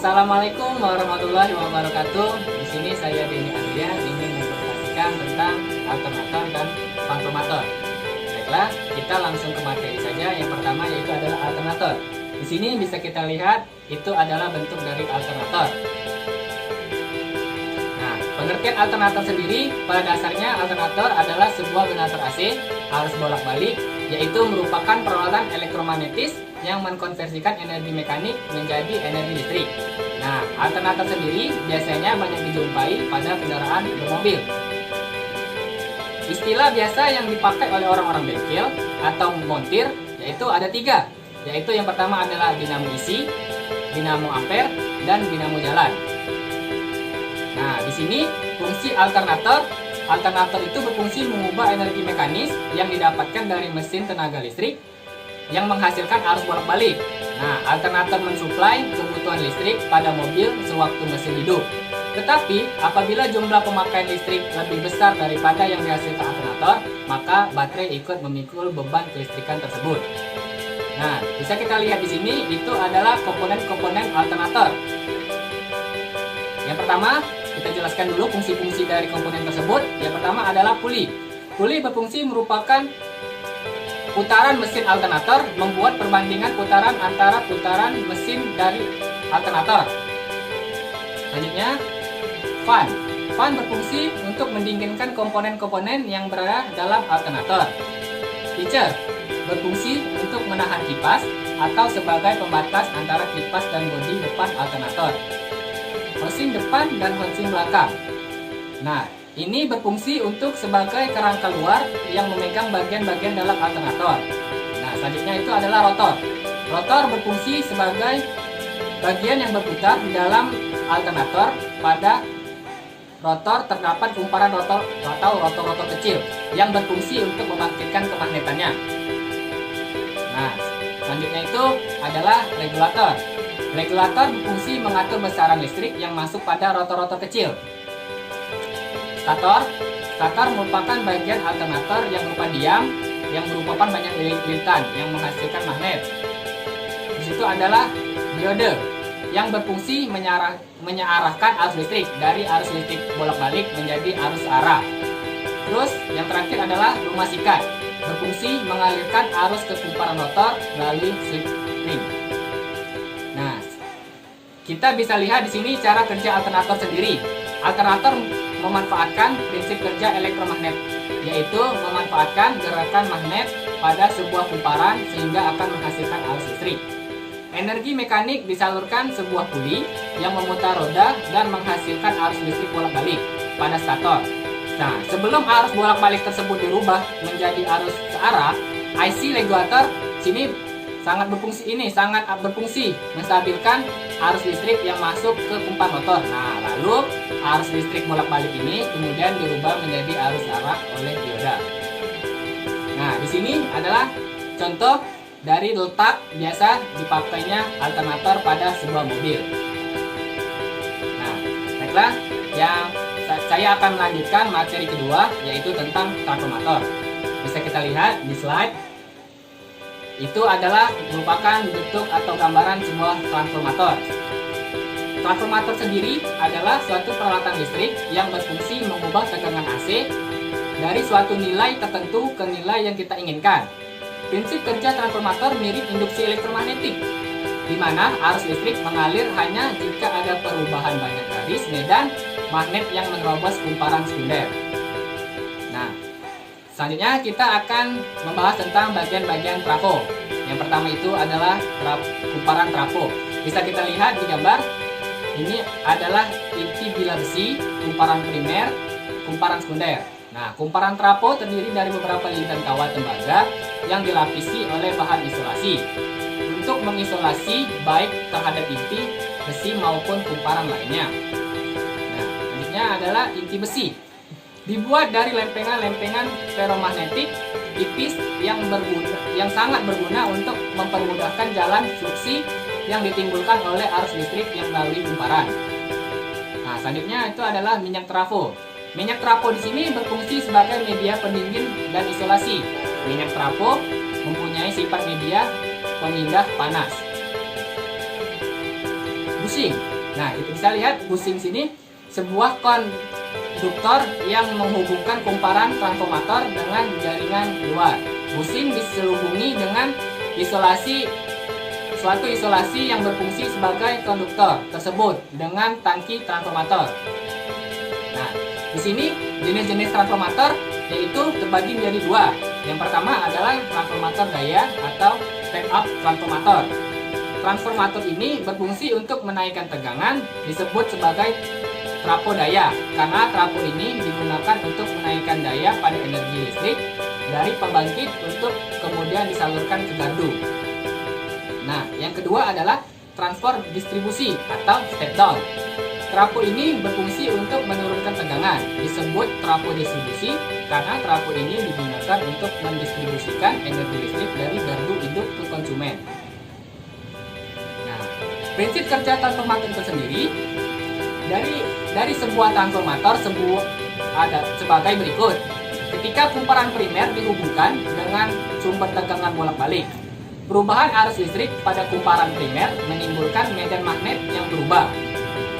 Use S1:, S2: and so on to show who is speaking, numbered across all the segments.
S1: Assalamualaikum warahmatullahi wabarakatuh. Di sini saya Denny Andria ingin mempresentasikan tentang alternator dan transformator. Baiklah, kita langsung ke materi saja. Yang pertama yaitu adalah alternator. Di sini bisa kita lihat itu adalah bentuk dari alternator. Nah, pengertian alternator sendiri pada dasarnya alternator adalah sebuah generator AC arus bolak-balik, yaitu merupakan peralatan elektromagnetis yang mengkonversikan energi mekanik menjadi energi listrik. Nah, alternator sendiri biasanya banyak dijumpai pada kendaraan bermobil. Istilah biasa yang dipakai oleh orang-orang bengkel atau montir yaitu ada tiga, yaitu yang pertama adalah dinamo isi, dinamo ampere, dan dinamo jalan. Nah, di sini fungsi alternator itu berfungsi mengubah energi mekanis yang didapatkan dari mesin tenaga listrik yang menghasilkan arus bolak-balik. Nah, alternator mensuplai kebutuhan listrik pada mobil sewaktu mesin hidup. Tetapi, apabila jumlah pemakaian listrik lebih besar daripada yang dihasilkan alternator, maka baterai ikut memikul beban kelistrikan tersebut. Nah, bisa kita lihat di sini, itu adalah komponen-komponen alternator. Yang pertama, kita jelaskan dulu fungsi-fungsi dari komponen tersebut. Yang pertama adalah puli. Puli berfungsi merupakan putaran mesin alternator, membuat perbandingan putaran antara putaran mesin dari alternator. Selanjutnya, fan. Fan berfungsi untuk mendinginkan komponen-komponen yang berada dalam alternator. Pitcher berfungsi untuk menahan kipas atau sebagai pembatas antara kipas dan bodi depan alternator. Housing depan dan housing belakang. Nah, ini berfungsi untuk sebagai kerangka luar yang memegang bagian-bagian dalam alternator. Nah, selanjutnya itu adalah rotor. Rotor berfungsi sebagai bagian yang berputar di dalam alternator. Pada rotor terdapat kumparan rotor atau rotor-rotor kecil yang berfungsi untuk membangkitkan kemagnetannya. Nah, selanjutnya itu adalah regulator. Regulator berfungsi mengatur besaran listrik yang masuk pada rotor-rotor kecil. Stator merupakan bagian alternator yang berupa diam, yang merupakan banyak lilitan yang menghasilkan magnet. Di situ adalah diode yang berfungsi menyearahkan arus listrik dari arus listrik bolak-balik menjadi arus arah. Terus yang terakhir adalah rumah sikat, berfungsi mengalirkan arus ke kumparan rotor melalui slip ring. Nah, kita bisa lihat di sini cara kerja alternator sendiri. Alternator memanfaatkan prinsip kerja elektromagnet, yaitu memanfaatkan gerakan magnet pada sebuah kumparan sehingga akan menghasilkan arus listrik. Energi mekanik disalurkan sebuah puli yang memutar roda dan menghasilkan arus listrik bolak-balik pada stator. Nah, sebelum arus bolak-balik tersebut dirubah menjadi arus searah, IC regulator sini sangat berfungsi menstabilkan arus listrik yang masuk ke kumpan rotor. Nah, lalu arus listrik bolak-balik ini kemudian dirubah menjadi arus arah oleh dioda. Nah, di sini adalah contoh dari letak biasa dipakainya alternator pada sebuah mobil. Nah, baiklah, saya akan melanjutkan materi kedua, yaitu tentang transformator. Bisa kita lihat di slide. Itu adalah merupakan bentuk atau gambaran sebuah transformator. Transformator sendiri adalah suatu peralatan listrik yang berfungsi mengubah tegangan AC dari suatu nilai tertentu ke nilai yang kita inginkan. Prinsip kerja transformator mirip induksi elektromagnetik, di mana arus listrik mengalir hanya jika ada perubahan banyak garis medan magnet yang menerobos kumparan sekunder. Nah, selanjutnya kita akan membahas tentang bagian-bagian trafo. Yang pertama itu adalah kumparan trafo. Bisa kita lihat di gambar. Ini adalah inti bilah besi, kumparan primer, kumparan sekunder. Nah, kumparan trafo terdiri dari beberapa lilitan kawat tembaga yang dilapisi oleh bahan isolasi untuk mengisolasi baik terhadap inti besi maupun kumparan lainnya. Nah, selanjutnya adalah inti besi. Dibuat dari lempengan-lempengan ferromagnetik tipis yang sangat berguna untuk mempermudahkan jalan fluksi yang ditimbulkan oleh arus listrik yang melalui kumparan. Nah, selanjutnya itu adalah minyak trafo. Minyak trafo di sini berfungsi sebagai media pendingin dan isolasi. Minyak trafo mempunyai sifat media pemindah panas. Bushing. Nah, itu bisa lihat busing sini sebuah konduktor yang menghubungkan kumparan transformator dengan jaringan luar. Busing diselubungi dengan suatu isolasi yang berfungsi sebagai konduktor tersebut dengan tangki transformator. Nah, di sini jenis-jenis transformator yaitu terbagi menjadi dua. Yang pertama adalah transformator daya atau step up transformator. Transformator ini berfungsi untuk menaikkan tegangan, disebut sebagai trafo daya, karena trafo ini digunakan untuk menaikkan daya pada energi listrik dari pembangkit untuk kemudian disalurkan ke gardu. Nah, yang kedua adalah transfer distribusi atau step down. Trafo ini berfungsi untuk menurunkan tegangan, disebut trafo distribusi karena trafo ini digunakan untuk mendistribusikan energi listrik dari gardu induk ke konsumen. Nah, prinsip kerja transformator itu sendiri dari sebuah transformator ada sebagai berikut. Ketika kumparan primer dihubungkan dengan sumber tegangan bolak-balik, perubahan arus listrik pada kumparan primer menimbulkan medan magnet yang berubah.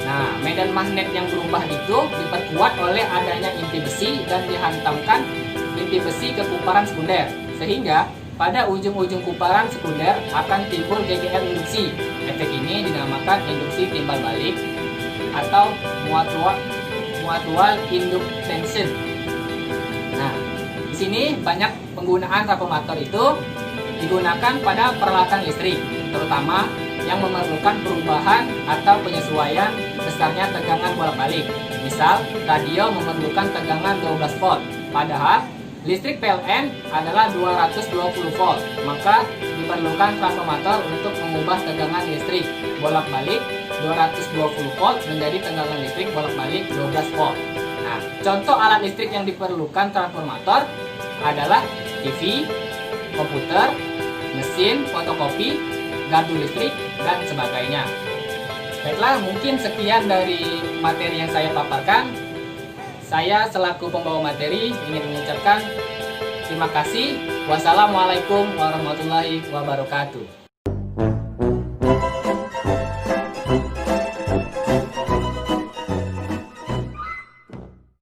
S1: Nah, medan magnet yang berubah itu diperkuat oleh adanya inti besi dan dihantamkan inti besi ke kumparan sekunder, sehingga pada ujung-ujung kumparan sekunder akan timbul GGR induksi. Efek ini dinamakan induksi timbal balik atau mutual induction. Nah, di sini banyak penggunaan transformator itu digunakan pada peralatan listrik, terutama yang memerlukan perubahan atau penyesuaian besarnya tegangan bolak-balik. Misal, radio memerlukan tegangan 12 volt, padahal listrik PLN adalah 220 volt, maka diperlukan transformator untuk mengubah tegangan listrik bolak-balik 220 volt menjadi tegangan listrik bolak-balik 12 volt. Nah, contoh alat listrik yang diperlukan transformator adalah TV, komputer, mesin fotokopi, gardu listrik, dan sebagainya. Baiklah, mungkin sekian dari materi yang saya paparkan. Saya selaku pembawa materi ingin mengucapkan terima kasih. Wassalamualaikum warahmatullahi wabarakatuh.